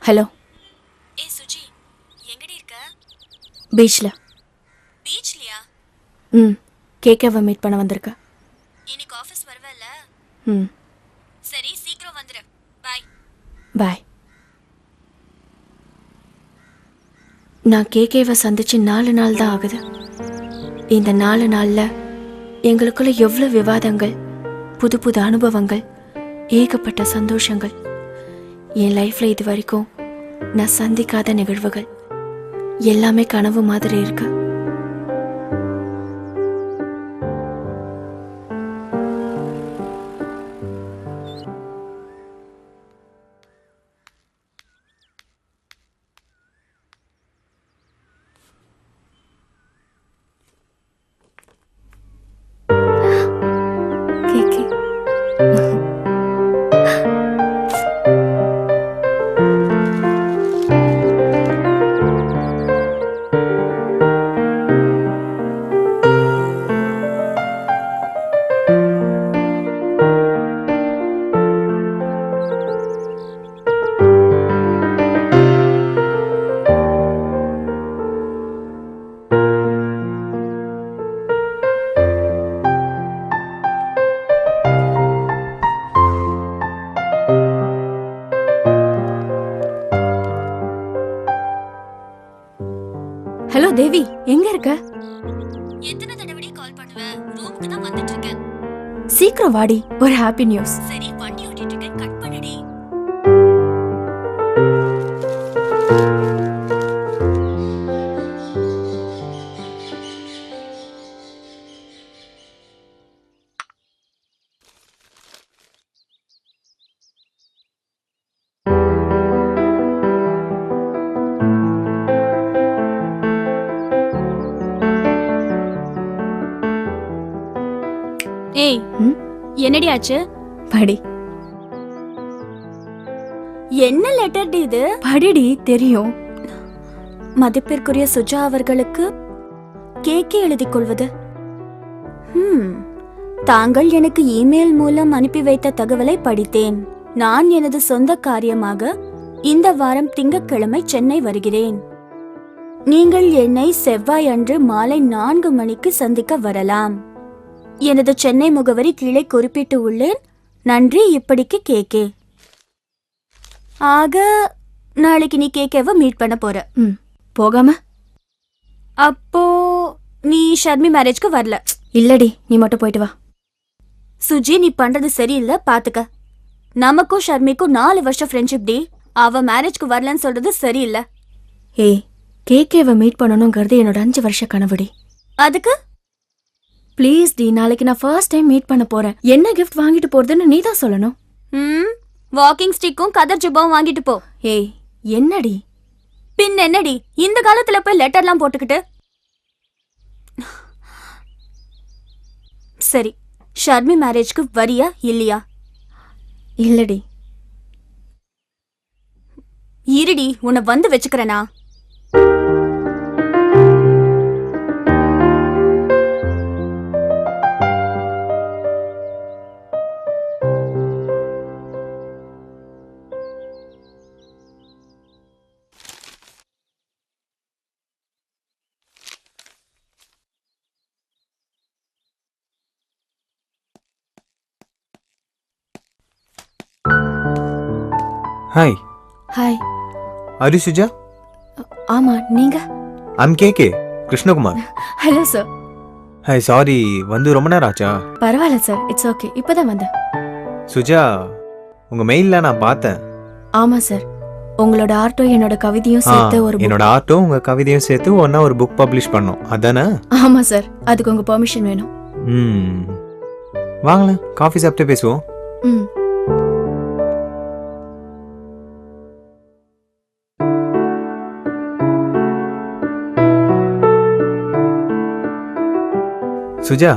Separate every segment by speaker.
Speaker 1: Hello.
Speaker 2: ஏய் சுஜி, எங்கடி இருக்க?
Speaker 1: பீச்ல.
Speaker 2: பீச்லயா?
Speaker 1: கேக்கேவை மீட் பண்ண வந்திருக்க.
Speaker 2: இன்னைக்கு ஆஃபீஸ் வரவல்ல? சரி, சீக்கிரம் வந்துரு. பாய்.
Speaker 1: பாய். நான் கேக்கேவை சந்திச்சு 4 நாள் தான் ஆகுது. இந்த 4 நாள்ல எங்களுக்குள்ள எவ்வளோ விவாதங்கள், புது புது அனுபவங்கள், ஏகப்பட்ட சந்தோஷங்கள். என் லைஃப்ல இது வரைக்கும் நான் சந்திக்காத நிகழ்வுகள் எல்லாமே கனவு மாதிரி இருக்கு. ஹலோ தேவி, எங்க இருக்க?
Speaker 2: எத்தனை தடவை கால் பண்ணுவ? ரூமுக்கு தான் வந்துட்டு இருக்கேன்.
Speaker 1: சீக்கிரம் வாடி, ஒரு ஹாப்பி நியூஸ்.
Speaker 2: சரி, வண்டி ஓட்டிட்டு இருக்கேன், கட் பண்ணுடி. ஏய், என்னடி ஆச்சு?
Speaker 1: படி.
Speaker 2: என்ன லெட்டர் டி இது?
Speaker 1: படிடி, தெரியும்.
Speaker 2: மதிப்பிற்குரிய சுஜா அவர்களுக்கு கேக்கே எழுதிக் கொள்வது. தாங்கள் எனக்கு இமெயில் மூலம் அனுப்பி வைத்த தகவலை படித்தேன். நான் எனது சொந்த காரியமாக இந்த வாரம் திங்கட்கிழமை சென்னை வருகிறேன். நீங்கள் என்னை செவ்வாய் அன்று மாலை 4 மணிக்கு சந்திக்க வரலாம். எனது சென்னை முகவரி கீழே குறிப்பிட்டு உள்ளேன். நன்றி, இப்படிக்கு கேக்கே. ஆக நாளைக்கு நீ கேக்கேவை மீட் பண்ண போற.
Speaker 1: போகாம?
Speaker 2: அப்போ நீ ஷர்மி மேரேஜ்க்கு வரல?
Speaker 1: இல்லடி, நீ மட்டும் போயிட்டு வா.
Speaker 2: சுஜி, நீ பண்றது சரியில்லை, பாத்துக்க. நமக்கும் ஷர்மிக்கும் 4 வருஷம் ஃப்ரெண்ட்ஷிப் டி. அவ மேரேஜ்க்கு வரலன்னு சொல்றது சரியில்லை.
Speaker 1: ஏய், கேக்கேவை மீட் பண்ணணுங்கிறது என்னோட 5 வருஷ கனவுடி.
Speaker 2: அதுக்கு
Speaker 1: ப்ளீஸ் டி, நாளைக்கு நான் ஃபர்ஸ்ட் டைம் மீட் பண்ண போறேன். என்ன கிஃப்ட் வாங்கிட்டு போறதுன்னு நீ தான் சொல்லணும்.
Speaker 2: வாக்கிங் ஸ்டிக்கும் கதர் ஜுப்பாவும் வாங்கிட்டு போ.
Speaker 1: ஏய், என்னடி?
Speaker 2: பின் என்னடி, இந்த காலத்துல போய் லெட்டர்லாம் போட்டுக்கிட்டு. சரி, ஷர்மி மேரேஜ்க்கு வரியா இல்லையா?
Speaker 1: இல்லடி.
Speaker 2: இருடி, உன்னை வந்து வச்சுக்கிறேனா?
Speaker 3: Hi.
Speaker 1: Hi.
Speaker 3: Are you Suja?
Speaker 1: ஆமா, நீங்க?
Speaker 3: I'm KK, Krishnakumar.
Speaker 1: Hello sir.
Speaker 3: Hi, sorry, வந்து ரொம்ப நேரம் ஆச்சா?
Speaker 1: பரவாயில்ல சார், இட்ஸ் ஓகே, இப்பதான் வந்தேன்.
Speaker 3: சுஜா, உங்க மெயில்ல நான் பார்த்தேன்.
Speaker 1: ஆமா சார், உங்களோட ஆர்ட்டும் என்னோட கவிதையும் சேர்த்து ஒரு
Speaker 3: என்னோட ஆர்ட்டும் உங்க கவிதையும் சேர்த்து ஒன்னா ஒரு புக் பப்ளிஷ் பண்ணோம், அதானே?
Speaker 1: ஆமா சார், அதுக்கு உங்க பெர்மிஷன் வேணும்.
Speaker 3: வாங்களேன், காஃபி சாப்பிட்டு பேசுவோம். Suja,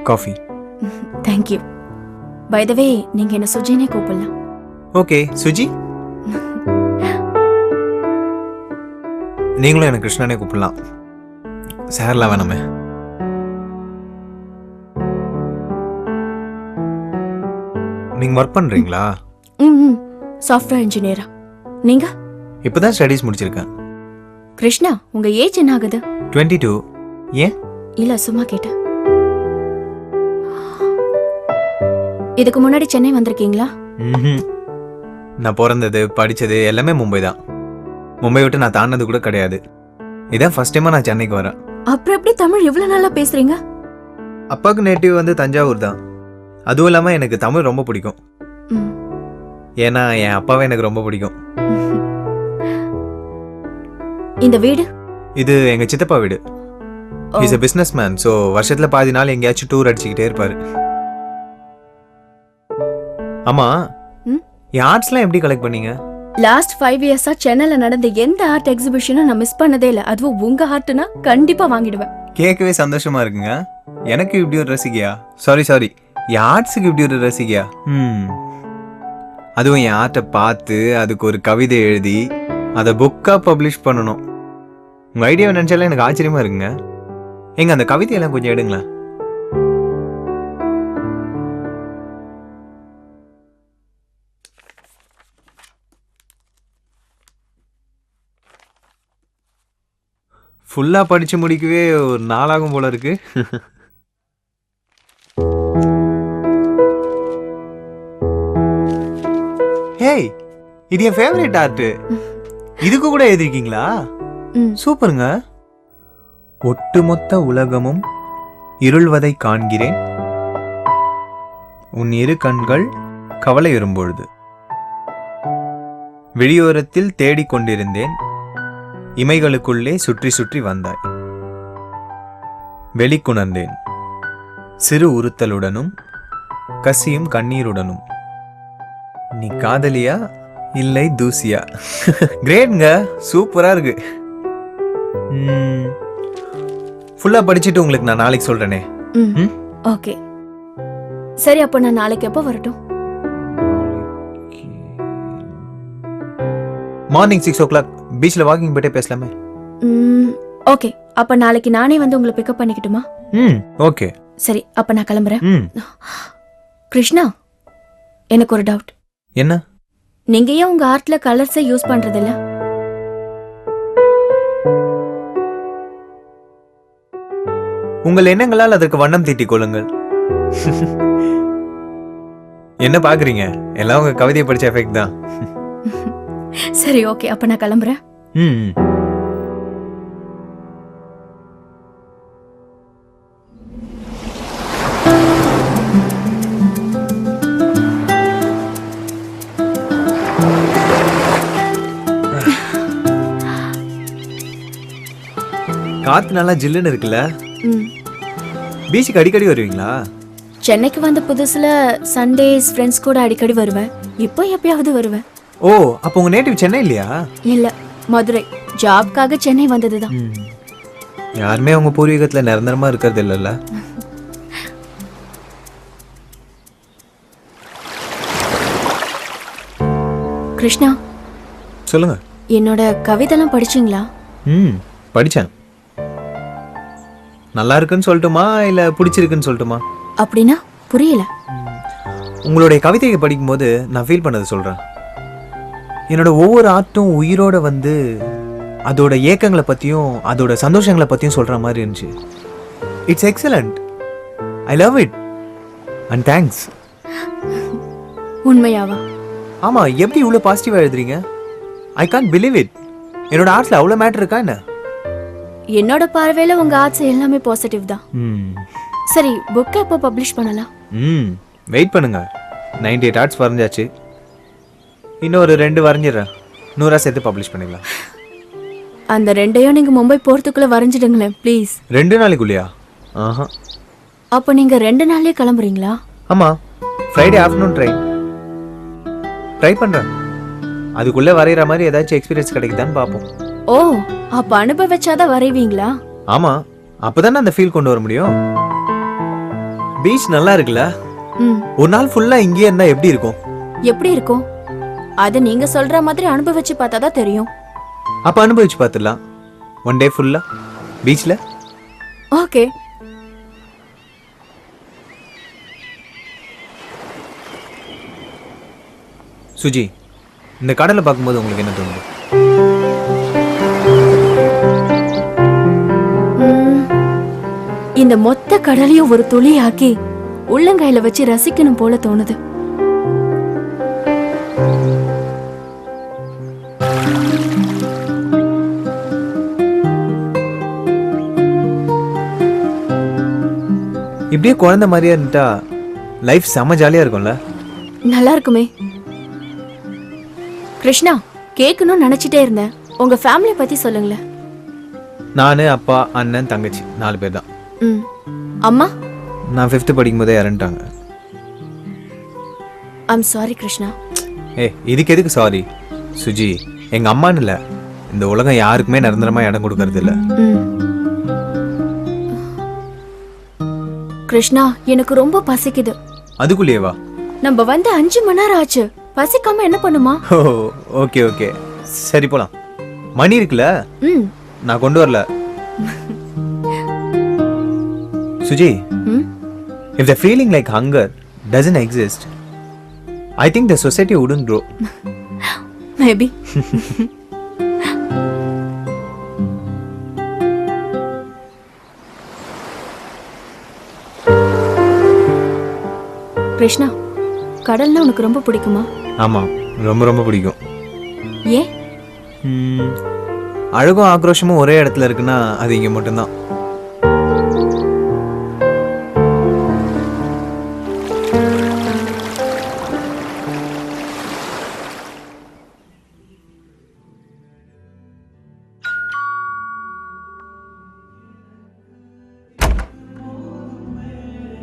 Speaker 3: coffee.
Speaker 1: Thank you. By the way, நீங்க என்ன சுஜினே கூப்பிடலாம்.
Speaker 3: ஓகே சுஜி. நீங்களும் என்ன கிருஷ்ணனே கூப்பிடலாம். சார்லாம் வேணாமே. நீங்க ஒர்க் பண்றீங்களா?
Speaker 1: சாஃப்ட்வேர் இன்ஜினியரா. நீங்க?
Speaker 3: இப்போதான் ஸ்டடீஸ் முடிச்சிருக்கேன்.
Speaker 1: கிருஷ்ணா, உங்க ஏஜ் என்ன ஆகுது?
Speaker 3: 22. ஏன்?
Speaker 1: இல்ல, சும்மா கேட்டேன். இதுக்கு முன்னாடி சென்னை வந்திருக்கீங்களா?
Speaker 3: நான் பிறந்தது படித்தது எல்லாமே மும்பை தான். மும்பை விட்டு நான் தாண்டினது கூட கிடையாது. இதான் ஃபர்ஸ்ட் டைமாக நான் சென்னைக்கு வரேன்.
Speaker 1: அப்புறம் எப்படி தமிழ் இவ்வளவு நல்லா பேசுறீங்க?
Speaker 3: அப்பாவுக்கு நேட்டிவ் வந்து தஞ்சாவூர் தான். அதுவும் இல்லாமல் எனக்கு தமிழ் ரொம்ப பிடிக்கும். ஏன்னா என் அப்பாவே எனக்கு ரொம்ப பிடிக்கும்.
Speaker 1: இந்த வீடு?
Speaker 3: இது எங்கள் சித்தப்பா வீடு. Is a business man. So வருஷத்தில் பாதி நாள் எங்கேயாச்சும் டூர் அடிச்சுக்கிட்டே இருப்பார். ஆமா, என் ஆர்ட்ஸ்லாம் எப்படி கலெக்ட் பண்ணீங்க?
Speaker 1: லாஸ்ட் 5 இயர்ஸா சென்னையில நடந்த எந்த ஆர்ட் எக்ஸிபிஷனும் நான் மிஸ் பண்ணதே இல்ல. அதுவும் உங்க ஆர்ட்னா கண்டிப்பா வாங்கிடுவேன்.
Speaker 3: கேட்கவே சந்தோஷமா இருக்குங்க. எனக்கு இப்படி ஒரு ரசிகையா? சாரி, என் ஆர்ட்ஸுக்கு இப்படி ஒரு ரசிகையா? அதுவும் என் ஆர்ட்டை பார்த்து அதுக்கு ஒரு கவிதை எழுதி அதை புக்காக பப்ளிஷ் பண்ணணும். உங்கள் ஐடியாவை நினச்சாலும் எனக்கு ஆச்சரியமா இருக்குங்க. எங்க அந்த கவிதையெல்லாம் கொஞ்சம் எடுங்களேன். ஃபுல்லாக படித்து முடிக்கவே ஒரு நாளாகும் போல இருக்கு. ஹேய், இது என் ஃபேவரட் ஆர்ட். இதுக்கு கூட எழுதிருக்கீங்களா? சூப்பருங்க. ஒட்டுமொத்த உலகமும் இருள்வதை காண்கிறேன், உன் இரு கண்கள் கவலை வரும்பொழுது. வெளியோரத்தில் தேடிக்கொண்டிருந்தேன், இமைகளுக்குள்ளே சுற்றி சுற்றி வந்தாய். வெளிக்குணர்ந்தேன் சிறு உறுத்தலுடனும் கசியும் கண்ணீருடனும். நீ காதலியா இல்லை தூசியா? கிரேட்ங்க, சூப்பரா இருக்கு. ஃபுல்லா படிச்சுட்டு உங்களுக்கு நான் நாளைக்கு சொல்றேனே.
Speaker 1: ஓகே, சரி. அப்போ நான் நாளைக்கு எப்போ வரட்டும்?
Speaker 3: மார்னிங் 6 o'clock பீச்ல வாக்கிங் போயிட்டே பேசலாமே.
Speaker 1: ஓகே, அப்ப நாளைக்கு நானே வந்து உங்களை பிக்கப் பண்ணிக்கிட்டுமா?
Speaker 3: ஓகே.
Speaker 1: சரி, அப்ப நான் கிளம்புறேன். கிருஷ்ணா, எனக்கு ஒரு டவுட்.
Speaker 3: என்ன?
Speaker 1: நீங்க ஏன் உங்க ஆர்ட்ல கலர்ஸை யூஸ் பண்றது இல்ல?
Speaker 3: உங்கள் எண்ணங்களால் அதற்கு வண்ணம் தீட்டிக் கொள்ளுங்கள். என்ன பாக்குறீங்க? எல்லாம் உங்க கவிதையை படிச்ச எஃபெக்ட் தான்.
Speaker 1: சரி, ஓகே, அப்ப நான் கிளம்புறேன்.
Speaker 3: காத்து நல்லா ஜில்லுன்னு இருக்குல்ல? பீச்சுக்கு அடிக்கடி வருவீங்களா?
Speaker 1: சென்னைக்கு வந்த புதுசுல சண்டேஸ் ஃப்ரெண்ட்ஸ் கூட அடிக்கடி வருவேன். இப்போ எப்பயாவது வருவேன்.
Speaker 3: ஓ, அப்போ உங்க நேட்டிவ் சென்னை இல்லையா?
Speaker 1: இல்ல, மதுரை. ஜாப்காக சென்னை வந்ததுதான்.
Speaker 3: யாருமே உங்க பூர்வீகத்துல நிரந்தரமா இருக்கிறது இல்லல்ல?
Speaker 1: கிருஷ்ணா,
Speaker 3: சொல்லுங்க.
Speaker 1: என்னோட கவிதைலாம் படிச்சீங்களா?
Speaker 3: படிச்சேன். நல்லா இருக்குன்னு சொல்லட்டுமா இல்ல பிடிச்சிருக்குன்னு சொல்லட்டுமா?
Speaker 1: அப்படின்னா புரியல.
Speaker 3: உங்களுடைய கவிதையை படிக்கும்போது நான் ஃபீல் பண்ணதை சொல்றேன். என்னோட ஒவ்வொரு ஆர்ட்டும் உயிரோட வந்து அதோட ஏக்கங்களை பத்தியும் அதோட சந்தோஷங்களை பத்தியும் சொல்ற மாதிரி இருந்துச்சு. It's excellent. I love it and thanks.
Speaker 1: உண்மையாவா?
Speaker 3: ஆமா, எப்படி இவ்வளவு பாசிட்டிவா எழுதுறீங்க? I can't believe it. என்னோட ஆர்ட்ஸ்ல அவ்வளவு மேட்டர் இருக்கா என்ன?
Speaker 1: என்னோட பார்வையில உங்க ஆர்ட்ஸ் எல்லாமே பாசிட்டிவ் தான். சரி, புக் எப்போ பப்ளிஷ் பண்ணலாம்?
Speaker 3: வெயிட் பண்ணுங்க. 98 ஆர்ட்ஸ் வரைஞ்சாச்சு. இன்னொரு 2 வரைஞ்சிடறேன். 100 சேர்த்து பப்ளிஷ் பண்ணிடலாம்.
Speaker 1: அந்த 2ஐயும் நீங்க மும்பை போறதுக்குள்ள வரைஞ்சிடுங்களேன் ப்ளீஸ்.
Speaker 3: 2 நாளைக்குள்ளயா? ஆஹா.
Speaker 1: அப்போ நீங்க 2 நாள்லயே கிளம்புறீங்களா?
Speaker 3: ஆமா, ஃப்ரைடே ஆஃப்டர்நூன் ட்ரை பண்றேன். அதுக்குள்ள வரைகிற மாதிரி ஏதாச்சும் எக்ஸ்பீரியன்ஸ் கிடைக்குதான்னு பார்ப்போம்.
Speaker 1: ஓ, அப்ப அனுபவிச்சாதான் வரைவீங்களா?
Speaker 3: ஆமா, அப்பதானே அந்த ஃபீல் கொண்டு வர முடியும். பீச் நல்லா இருக்குல்ல? ஒரு நாள் ஃபுல்லா இங்கே இருந்தா எப்படி இருக்கும்?
Speaker 1: எப்படி இருக்கும்? அது நீங்க சொல்ற மாதிரி அனுபவிச்சு பார்த்தாதான் தெரியும்.
Speaker 3: அப்ப அனுபவிச்சு பார்த்துடலாம். 1 டே ஃபுல்லா பீச்ல.
Speaker 1: ஓகே.
Speaker 3: சுஜி, இந்த கடலை பார்க்கும்போது உங்களுக்கு என்ன தோணுது?
Speaker 1: இந்த மொத்த கடலையும் ஒரு துளியாக்கி உள்ளங்கையில வச்சு ரசிக்கணும் போல தோணுது.
Speaker 3: இப்படியே குழந்தை மாதிரியா இருந்துட்டா லைஃப் செம்ம ஜாலியா இருக்கும்ல.
Speaker 1: நல்லா இருக்குமே. கிருஷ்ணா, கேட்கணும்னு நினைச்சிட்டே இருந்தேன். உங்க ஃபேமிலி பத்தி சொல்லுங்களேன்.
Speaker 3: நான், அப்பா, அண்ணன், தங்கச்சி 4 பேர் தான்.
Speaker 1: ம். அம்மா?
Speaker 3: நான் 5th படிக்கும் போதே இறந்துட்டாங்க.
Speaker 1: I'm sorry Krishna.
Speaker 3: இதுக்கு எதுக்கு சாரி சுஜி? எங்க அம்மான்னு இல்லை, இந்த உலகம் யாருக்குமே நிரந்தரமா இடம் கொடுக்கறது இல்ல.
Speaker 1: ம். கிருஷ்ணா, எனக்கு ரொம்ப பசிக்குது.
Speaker 3: அதுக்குள்ளேவா?
Speaker 1: நம்ம வந்து 5 மணி நேரம் ஆச்சு. பசிக்காம என்ன பண்ணுமா?
Speaker 3: ஓ, ஓகே ஓகே, சரி போலாம். மணி இருக்குல்ல,
Speaker 1: ம்.
Speaker 3: நான் கொண்டு வரல. சுஜி,
Speaker 1: ம்.
Speaker 3: if the feeling like hunger doesn't exist, I think the society wouldn't grow.
Speaker 1: Maybe. Krishna, கடல்னா உனக்கு ரொம்ப பிடிக்குமா?
Speaker 3: ஆமா, ரொம்ப ரொம்ப பிடிக்கும்.
Speaker 1: ஏன்?
Speaker 3: அழகும் ஆக்ரோஷமும் ஒரே இடத்துல இருக்குன்னா அது இங்க மட்டும்தான்.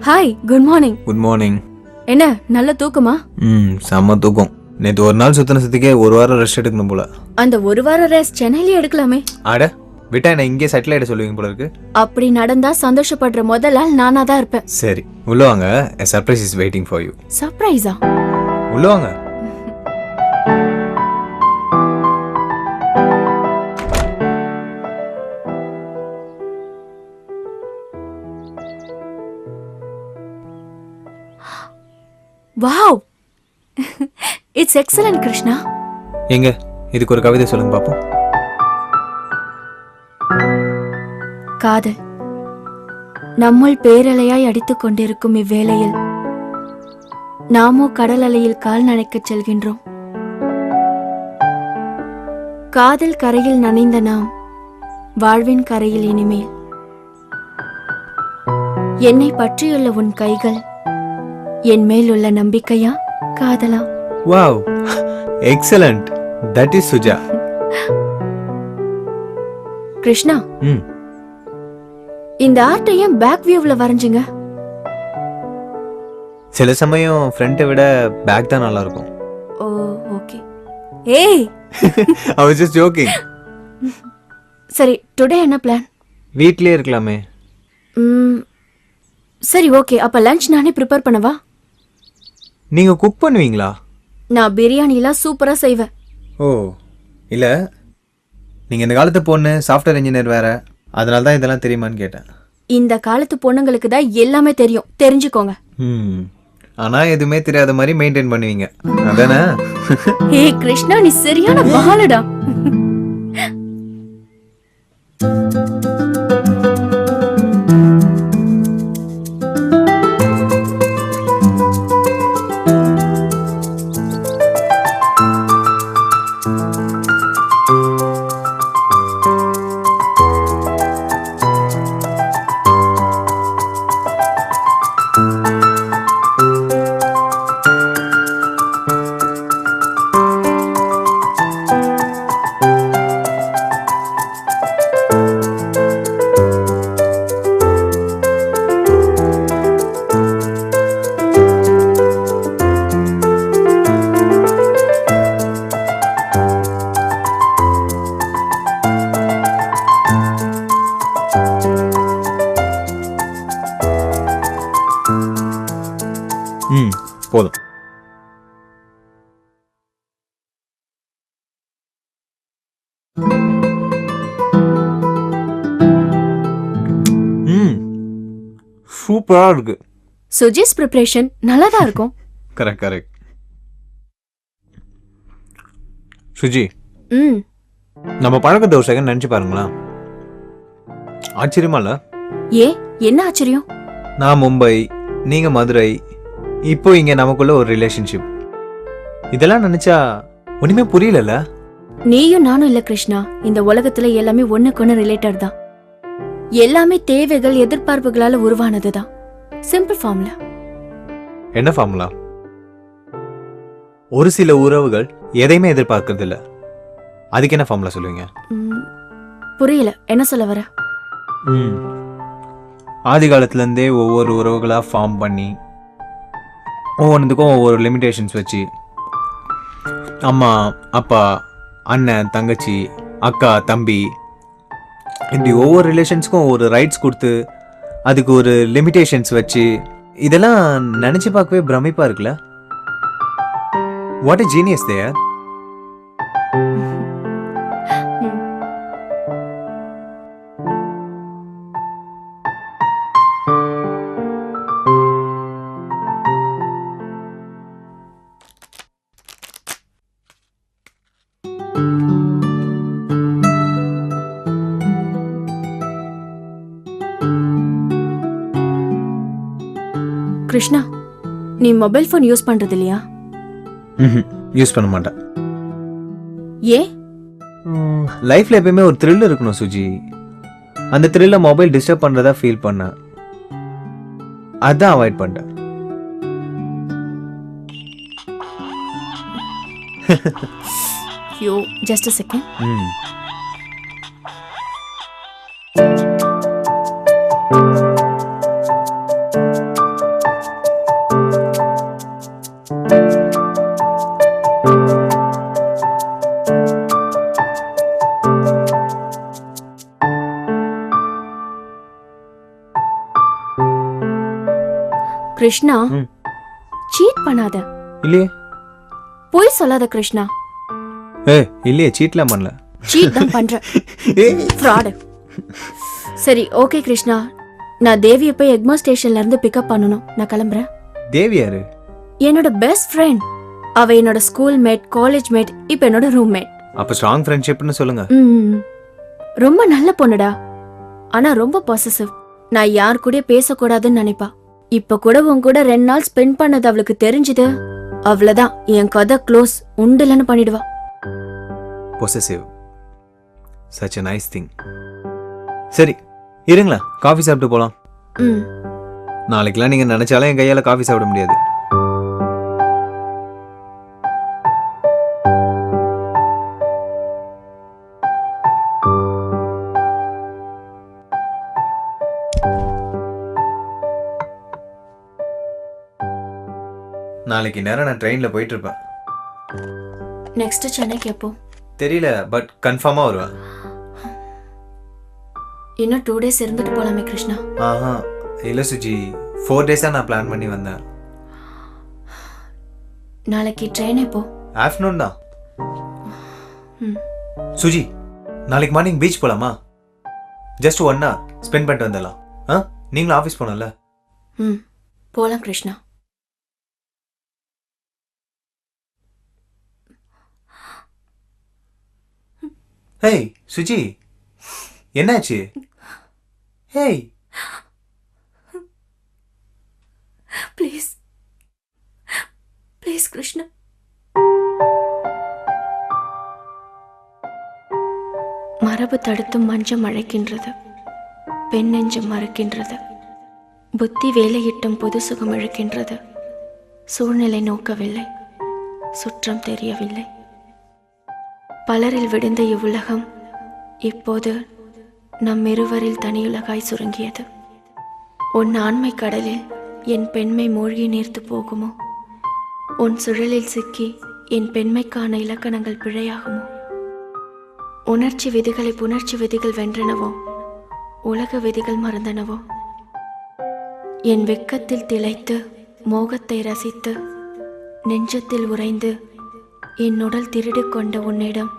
Speaker 1: Hi, good morning.
Speaker 3: Good morning.
Speaker 1: என்ன நல்ல தூக்கமா?
Speaker 3: செம்ம தூக்கம். நேற்று ஒரு நாள் சுத்தின சுத்திக்கே ஒரு வாரம் ரெஸ்ட் எடுக்கணும் போல.
Speaker 1: அந்த ஒரு வாரம் ரெஸ்ட் சென்னையிலே எடுக்கலாமே.
Speaker 3: அட விட்டா என்ன இங்கே செட்டில் ஆயிட சொல்லுவீங்க போல இருக்கு.
Speaker 1: அப்படி நடந்தா சந்தோஷப்படுற முதல் ஆள் நானா தான் இருப்பேன்.
Speaker 3: சரி, உள்ள வாங்க. A surprise is waiting for you.
Speaker 1: சர்ப்ரைஸா?
Speaker 3: உள்ள வாங்க.
Speaker 1: Wow, it's excellent Krishna.
Speaker 3: எங்க இதுக்கு ஒரு கவிதை சொல்லுங்க பாப்போம்.
Speaker 1: காதல் நம்முள் பேரலையாய் அடித்துக் கொண்டிருக்கும் இவ்வேளையில் நாமோ கடல் அலையில் கால் நனைக்கச் செல்கின்றோம். காதல் கரையில் நனைந்த நாம் வாழ்வின் கரையில் இனிமேல். என்னை பற்றியுள்ள உன் கைகள் என் மேல் உள்ள நம்பிக்கையா காதலா?
Speaker 3: Wow, excellent. That is Suja.
Speaker 1: Krishna, இந்த ஆர்ட்டை ஏன் பேக் வியூவ்ல வரைஞ்சிங்க?
Speaker 3: சில சமயம் ஃப்ரண்ட்டை விட பேக் தான் நல்லா இருக்கும்.
Speaker 1: ஓ, ஓகே. ஏய்,
Speaker 3: I was just joking.
Speaker 1: சரி, டுடே என்ன பிளான்?
Speaker 3: வீட்லயே இருக்கலாமே.
Speaker 1: சரி, ஓகே. அப்ப லஞ்ச் நானே ப்ரிப்பேர் பண்ணவா?
Speaker 3: நீங்க குக் பண்ணுவீங்களா?
Speaker 1: நான் பிரியாணிலாம் சூப்பரா செய்வேன்.
Speaker 3: ஓ, இல்ல நீங்க இந்த காலத்து பொண்ணு, சாஃப்ட்வேர் இன்ஜினியர் வேற, அதனால தான் இதெல்லாம் தெரியுமான்னு கேட்டேன்.
Speaker 1: இந்த காலத்து பொண்ணுங்களுக்கு தான் எல்லாமே தெரியும், தெரிஞ்சுக்கோங்க.
Speaker 3: ஆனா எதுவுமே தெரியாத மாதிரி மெயின்டைன் பண்ணுவீங்க, அதானே?
Speaker 1: ஏய் கிருஷ்ணா, நீ சரியான பாலடா.
Speaker 3: போதும். சூப்பரா இருக்கு.
Speaker 1: சுஜிஸ் ப்ரிப்பரேஷன் நல்லா தான் இருக்கும்.
Speaker 3: Correct correct. சுஜி, நம்ம பழக்க தோசைன்னு நினைச்சு பாருங்களா. ஆச்சரியமா இல்ல?
Speaker 2: ஏ என்ன ஆச்சரியம்?
Speaker 3: நான் மும்பை, நீங்க மதுரை, இப்போ இங்க நமக்குள்ள ஒரு ரிலேஷன்ஷிப். இதெல்லாம் நினைச்சா ஒண்ணுமே புரியலல்ல.
Speaker 1: நீயும் நானும் இல்ல கிருஷ்ணா, இந்த உலகத்துல எல்லாமே ஒண்ணுக்கொன்னு ரிலேட்டட் தான். எல்லாமே தேவைகள் எதிர்பார்ப்புகளால உருவானதுதான். Simple formula.
Speaker 3: என்ன ஃபார்முலா? ஒரு சில உறவுகள் எதையுமே எதிர்பார்க்கறது இல்ல. அதுக்கு என்ன ஃபார்முலா சொல்லுவீங்க?
Speaker 1: புரியல, என்ன சொல்ல வர?
Speaker 3: ஆதி காலத்துல இருந்தே ஒவ்வொரு உறவுகளா ஃபார்ம் பண்ணி ஒவ்வொன்றுத்துக்கும் ஒவ்வொரு லிமிடேஷன்ஸ் வச்சு, அம்மா அப்பா, அண்ணன் தங்கச்சி, அக்கா தம்பி, இப்படி ஒவ்வொரு ரிலேஷன்ஸ்க்கும் ஒரு ரைட்ஸ் கொடுத்து அதுக்கு ஒரு லிமிடேஷன்ஸ் வச்சு, இதெல்லாம் நினைச்சு பார்க்கவே பிரமிப்பா இருக்குல்ல. வாட் எ ஜீனியஸ் தேர்.
Speaker 1: கிருஷ்ணா, நீ மொபைல் போன் யூஸ் பண்றது இல்லையா?
Speaker 3: யூஸ் பண்ண மாட்டேன்.
Speaker 1: ஏ?
Speaker 3: லைஃப்ல எப்பயுமே ஒரு த்ரில் இருக்கணும் சுஜி. அந்த த்ரில்ல மொபைல் டிஸ்டர்ப் பண்றதா ஃபீல் பண்ணேன், அதான் அவாய்ட் பண்ணிட்டேன்.
Speaker 1: Yo, just a second. Krishna, cheat பண்ணாத.
Speaker 3: இல்லையே.
Speaker 1: போய் சொல்லாத கிருஷ்ணா.
Speaker 3: இல்லையே, சீட்லாம் பண்ணல.
Speaker 1: சீட் தான் பண்ற. ஃப்ராட். சரி, ஓகே கிருஷ்ணா, நான் தேவியை போய் எக்மோ ஸ்டேஷன்ல இருந்து பிக்கப் பண்ணனும். நான் கிளம்புறேன்.
Speaker 3: தேவி யாரு?
Speaker 1: என்னோட பெஸ்ட் ஃப்ரெண்ட். அவ என்னோட ஸ்கூல் மேட், காலேஜ் மேட், இப்போ என்னோட ரூம்மேட்.
Speaker 3: அப்ப ஸ்ட்ராங் ஃப்ரெண்ட்ஷிப்னு சொல்லுங்க.
Speaker 1: ரொம்ப நல்ல பொண்ணுடா, ஆனா ரொம்ப பொசசிவ். நான் யார் கூட பேசக்கூடாதுன்னு நினைப்பா. இப்ப கூட உன் கூட 2 நாள் ஸ்பெண்ட் பண்ணது அவளுக்கு தெரிஞ்சது, அவ்வளவுதான், என் கதை க்ளோஸ், உண்டுலன்னு பண்ணிடுவா.
Speaker 3: Possessive, such a nice thing. சரி இருங்களா, காஃபி சாப்பிட்டு போலாம். நாளைக்கெல்லாம் நீங்க நினைச்சாலும் என் கையால காஃபி சாப்பிட முடியாது. நாளைக்கு நேரம் நான் ட்ரெயின்ல போயிட்டு இருப்பேன்.
Speaker 1: நெக்ஸ்ட் சென்னைக்கு எப்போ
Speaker 3: தெரியல, பட் கன்ஃபார்மா வருவேன்.
Speaker 1: இன்னும் 2 days இருந்துட்டு போலாமே கிருஷ்ணா.
Speaker 3: ஆஹா இல்ல சுஜி, 4 days நான் பிளான் பண்ணி வந்தேன்.
Speaker 1: நாளைக்கு ட்ரெயின் எப்போ?
Speaker 3: ஆஃப்டர்நூன் தான். சுஜி, நாளைக்கு மார்னிங் பீச் போலாமா? ஜஸ்ட் 1 hour ஸ்பெண்ட் பண்ணிட்டு வந்துடலாம். நீங்களும் ஆஃபீஸ் போனல.
Speaker 1: போலாம் கிருஷ்ணா.
Speaker 3: ஹேய் சுஜி, என்னாச்சு? Hey
Speaker 1: please please Krishna. மரபு தடுத்தும் மஞ்சம் அழைக்கின்றது, பெண் நெஞ்சம் மறக்கின்றது, புத்தி வேலையிட்டும் பொது சுகம் இழுக்கின்றது. சூழ்நிலை நோக்கவில்லை, சுற்றம் தெரியவில்லை. பலரில் விடுந்த இவ்வுலகம் இப்போது நம் இருவரில் தனியுலகாய் சுருங்கியது. உன் ஆண்மை கடலில் என் பெண்மை மூழ்கி நீர்த்து போகுமோ? உன் சுழலில் சிக்கி என் பெண்மைக்கான இலக்கணங்கள் பிழையாகுமோ? உணர்ச்சி விதிகளை புணர்ச்சி விதிகள் வென்றனவோ? உலக விதிகள் மறந்தனவோ? என் வெட்கத்தில் திளைத்து மோகத்தை ரசித்து நெஞ்சத்தில் உறைந்து என் உடல் திருடி கொண்ட உன்னிடம்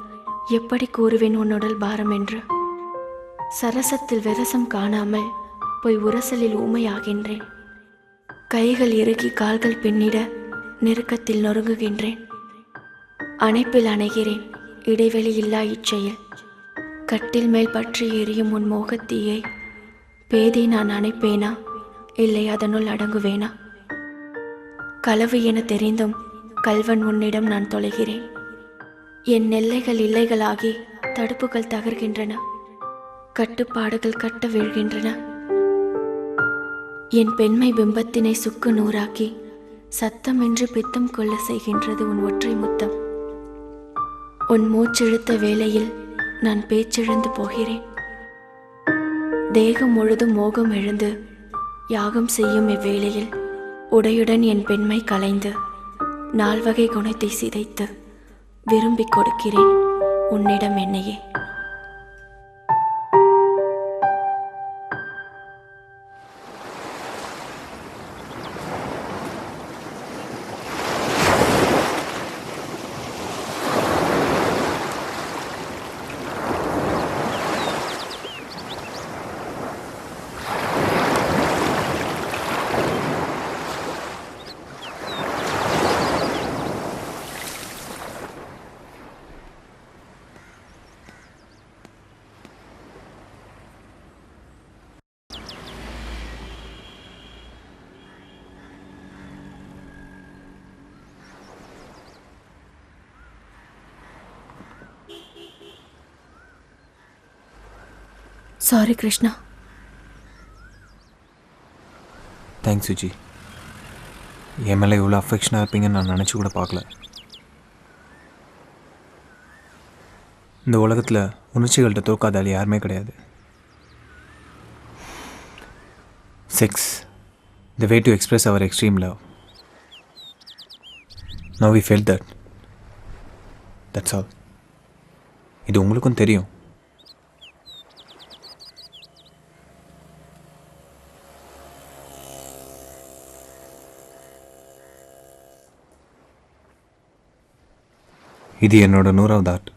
Speaker 1: எப்படி கூறுவேன் உன்னுடல் பாரம் என்று? சரசத்தில் விரசம் காணாமல் போய் உரசலில் ஊமையாகின்றேன். கைகள் இறுகி கால்கள் பின்னிட நெருக்கத்தில் நொறுங்குகின்றேன். அணைப்பில் அணைகிறேன் இடைவெளி இல்லா இச்செயல். கட்டில் மேல் பற்றி எரியும் உன் மோகத்தீயை பேதை நான் அணைப்பேனா, இல்லை அதனுள் அடங்குவேனா? களவு என தெரிந்தும் கல்வன் உன்னிடம் நான் தொலைகிறேன். என் எல்லைகள் இல்லைகளாகி தடுப்புகள் தகர்கின்றன, கட்டுப்பாடுகள் கட்ட வீழ்கின்றன. என் பெண்மை பிம்பத்தினை சுக்கு நூறாக்கி சத்தமின்றி பித்தம் கொள்ள செய்கின்றது உன் ஒற்றை முத்தம். உன் மூச்செழுத்த வேளையில் நான் பேச்செழுந்து போகிறேன். தேகம் முழுதும் மோகம் எழுந்து யாகம் செய்யும் இவ்வேளையில் உடையுடன் என் பெண்மை கலைந்து நால்வகை குணத்தை சிதைத்து விரும்பிக் கொடுக்கிறேன் உன்னிடம் என்னையே. சாரி கிருஷ்ணா.
Speaker 3: தேங்க்ஸ் சுஜி. என் மேலே இவ்வளோ அஃபெக்ஷனாக இருப்பீங்கன்னு நான் நினச்சி கூட பார்க்கல. இந்த உலகத்தில் உணர்ச்சிகள்கிட்ட தோக்காத ஆள் யாருமே கிடையாது. Sex the way to express our extreme love. Now we felt that's all. இது உங்களுக்கும் தெரியும். இது என்னோட 100வது ஆர்ட்.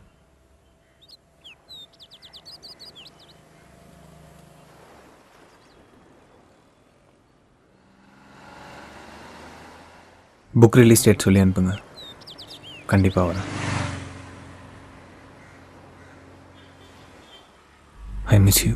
Speaker 3: புக் ரிலீஸ் டேட் சொல்லி அனுப்புங்க, கண்டிப்பாக வரேன். I miss you.